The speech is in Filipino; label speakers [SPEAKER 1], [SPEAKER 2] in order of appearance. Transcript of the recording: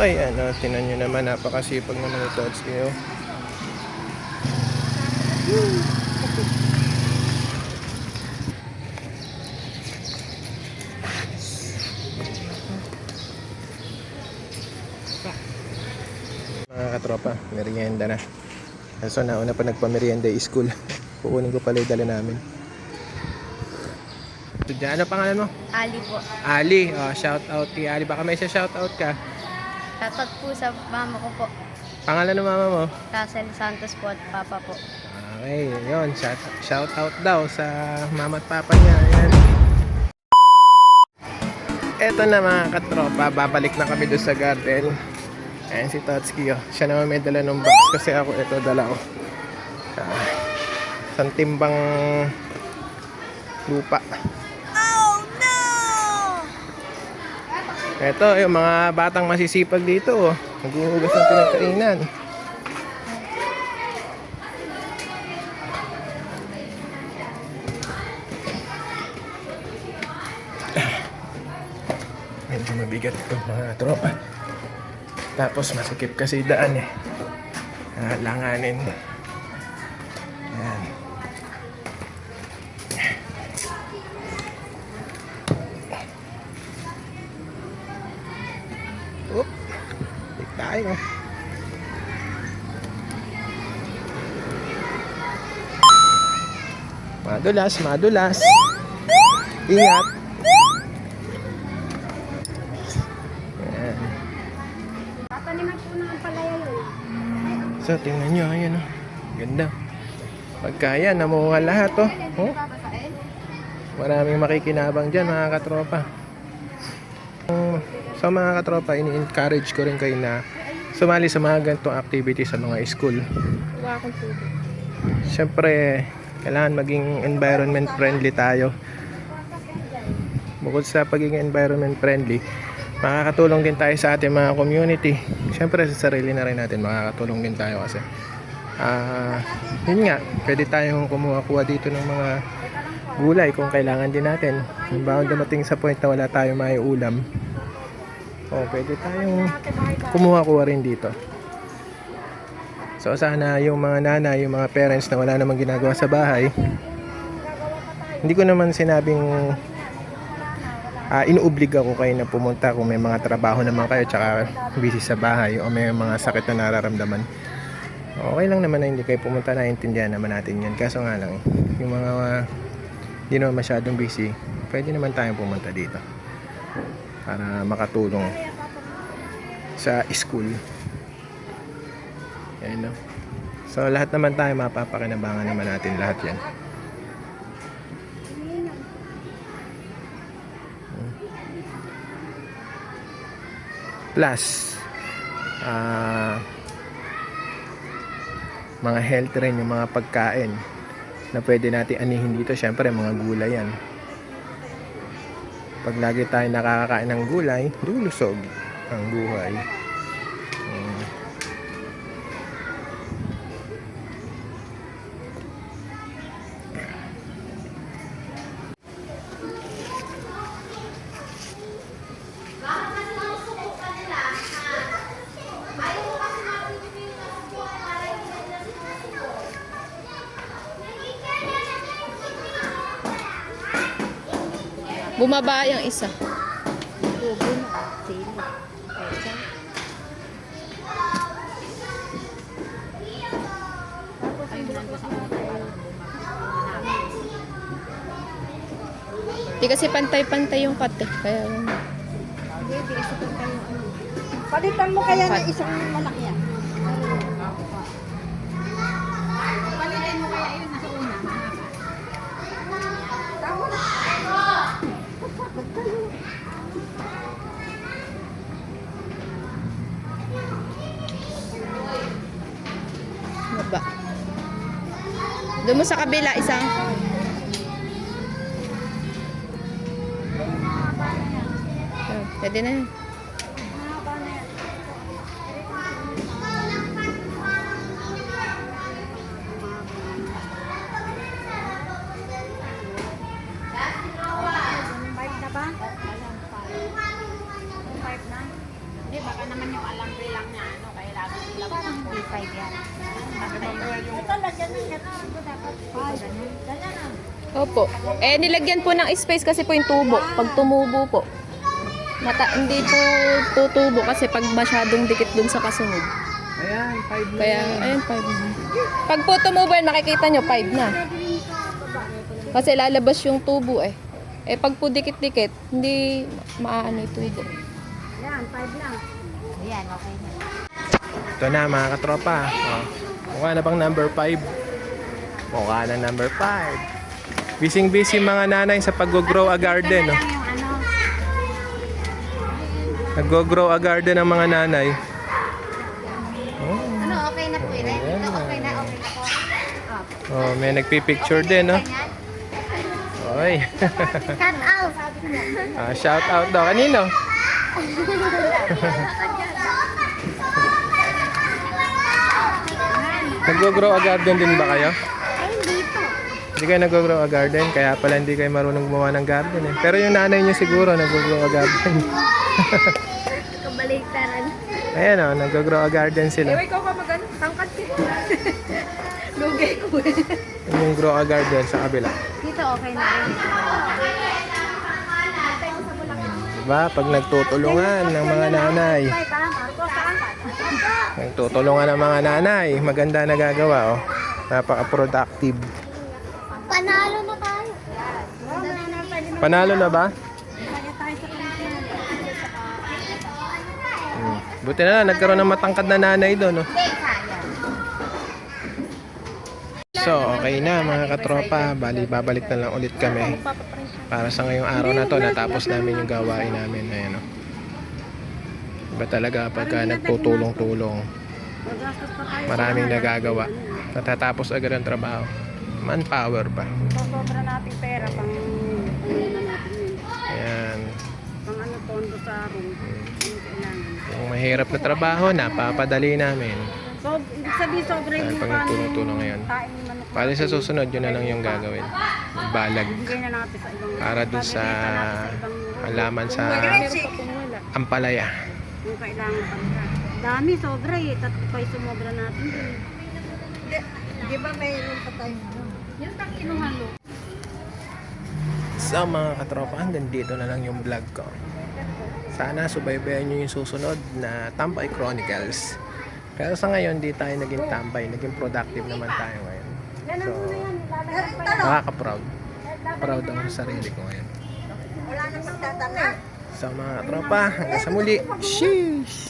[SPEAKER 1] ayan o. Tinan nyo naman. Napakasipag naman ito. Kayo. Mga katropa, merienda na. So nauna pa nagpa-merienda school. Kukunin ko pala yung dala namin. Ano pangalan mo?
[SPEAKER 2] Ali po.
[SPEAKER 1] Ali, shout out kay Ali. Baka may shout out ka.
[SPEAKER 2] Shoutout po sa mama ko po.
[SPEAKER 1] Pangalan ng mama mo?
[SPEAKER 2] Russell Santos po at papa po.
[SPEAKER 1] Okay, yun. Shout out daw sa mama at papa niya. Ayan. Eto na mga katropa, babalik na kami doon sa garden. Ayan si Totski. Siya naman may dala ng box kasi ako ito dala ko. Isang timbang lupa.
[SPEAKER 2] Oh no!
[SPEAKER 1] Ito yung mga batang masisipag dito. Naghuhugas ng pinagkainan. Medyo mabigat ito mga tropa. Tapos masikip kasi daan eh. Langanin. Ayan. Oop. Balik tayo. Madulas, madulas. Ingat.
[SPEAKER 2] Tataniman po ng palaya yun.
[SPEAKER 1] So, tingnan nyo, ayan o. Ganda. Pagka yan, namuha lahat o. Oh. Maraming makikinabang dyan, mga katropa. So, mga katropa, ini-encourage ko rin kayo na sumali sa mga ganitong activities sa mga school.
[SPEAKER 2] Wala akong tubig.
[SPEAKER 1] Siyempre, kailangan maging environment friendly tayo. Bukod sa pagiging environment friendly, makakatulong din tayo sa ating mga community. Siyempre sa sarili na rin natin makakatulong din tayo kasi yun nga, pwede tayong kumuha-kuha dito ng mga gulay kung kailangan din natin. Halimbawa dumating sa point na wala tayong may ulam, pwede tayong kumuha-kuha rin dito. So sana yung mga nanay, yung mga parents na wala namang ginagawa sa bahay, hindi ko naman sinabing inuobliga ko kayo na pumunta kung may mga trabaho naman kayo tsaka busy sa bahay o may mga sakit na nararamdaman. Okay lang naman na hindi kayo pumunta, naiintindihan naman natin yan. Kaso nga lang, yung mga hindi naman masyadong busy, pwede naman tayong pumunta dito para makatulong sa school. Ayan, no? So lahat naman tayo mapapakinabangan naman natin lahat yan. Plus mga health rin, yung mga pagkain na pwede natin anihin dito. Syempre mga gulay yan. Pag lagi tayo nakakakain ng gulay, lulusog ang buhay.
[SPEAKER 2] Bumaba yung isa. Di kasi pantay-pantay yung cut eh. Kaya
[SPEAKER 3] Palitan mo kaya ng isang malaki yan. Palitan mo kaya yun nasa una. Tama na.
[SPEAKER 2] baba. Doon mo sa kabila isang. Pwede na yun.
[SPEAKER 3] Hindi, baka naman naman yung alambre lang niya, ano, kaya lagi sila mag-5 yan. Ito, lagyan ng gano'n. Ito dapat 5. Ganyan na.
[SPEAKER 2] Opo. Eh, nilagyan po ng space kasi po yung tubo. Pag tumubo po. Hindi po tutubo kasi pag masyadong dikit dun sa kasunod.
[SPEAKER 1] Ayan, 5 na
[SPEAKER 2] Kaya,
[SPEAKER 1] yan.
[SPEAKER 2] ayun, 5 na. Pag po tumubo yan, makikita nyo, 5 na. Kasi lalabas yung tubo eh. Eh, pag po dikit-dikit, hindi maaano yung tubo.
[SPEAKER 3] Yan, 5 lang. Ayan, okay na.
[SPEAKER 1] Ito na mga katropa. Oh. Mukha na bang number 5? Mukha na number 5. Bising-busy mga nanay sa pag-grow a garden.
[SPEAKER 3] Ito na
[SPEAKER 1] Oh.
[SPEAKER 3] lang yung ano.
[SPEAKER 1] Nag-grow a garden ng mga nanay. Oh.
[SPEAKER 3] Ano, okay na po yun.
[SPEAKER 1] Ayan.
[SPEAKER 3] Ito, okay na po.
[SPEAKER 1] Oh, may nagpi-picture din, no? Oy.
[SPEAKER 3] Cut out.
[SPEAKER 1] Shout out daw. Kanino? Nag-grow a garden din ba kayo?
[SPEAKER 3] Ay, dito.
[SPEAKER 1] Hindi kayo nag-grow a garden, kaya pala hindi kayo marunong gumawa ng garden eh. Pero yung nanay niyo siguro nag-grow a garden.
[SPEAKER 3] Kabaliktaran.
[SPEAKER 1] Ayan o, nag-grow a garden sila.
[SPEAKER 3] Ikaw ka mag-ano, tangkad ka. Lugay ko eh.
[SPEAKER 1] Yun yung grow a garden sa kabila.
[SPEAKER 3] Dito okay na rin.
[SPEAKER 1] Diba? Pag nagtutulungan ng mga nanay.
[SPEAKER 3] Ay, parang Marcos, saan ka?
[SPEAKER 1] Nagtutulungan ng mga nanay. Maganda nagagawa oh. Napaka-productive.
[SPEAKER 3] Panalo na tayo.
[SPEAKER 1] Panalo na ba?
[SPEAKER 3] Kaya tayo sa kanila.
[SPEAKER 1] Buti na lang, nagkaroon ng matangkad na nanay doon. Oh. So, okay na mga katropa. Bali, babalik na lang ulit kami. Para sa ngayong araw na to, natapos namin yung gawain namin. Ayan, oh. Iba talaga pagka nagtutulong-tulong. Maraming nagagawa. Natatapos agad ang trabaho. Manpower pa.
[SPEAKER 3] Sobra nating pera pang ano natin yun.
[SPEAKER 1] Ayan.
[SPEAKER 3] Pang ano tondo sa room. Kailangan.
[SPEAKER 1] Yung mahirap na trabaho, napapadali namin.
[SPEAKER 3] So, ibig sabihin sobra
[SPEAKER 1] Dahil
[SPEAKER 3] yung
[SPEAKER 1] pag nagtulong-tulong ngayon.
[SPEAKER 3] kain ng manok.
[SPEAKER 1] Pali sa susunod, yun na lang yung gagawin. Balag.
[SPEAKER 3] Bigay na natin sa ibang
[SPEAKER 1] Para dun sa halaman sa ampalaya.
[SPEAKER 3] kung kailangan pa nila. Dami, sobra eh. Tatlo pa yung sumobra natin. Di ba mayroon pa tayo? Yung takinuhan lo.
[SPEAKER 1] So mga katropa, hanggang dito na lang yung vlog ko. Sana subaybayan nyo yung susunod na Tambay Chronicles. Pero sa ngayon, di tayo naging tambay. Naging productive naman tayo ngayon. So, nakaka-proud. Proud ako sa sarili ko ngayon.
[SPEAKER 3] Wala nang magtatala.
[SPEAKER 1] So mga katropa, hanggang sa muli. Sheesh!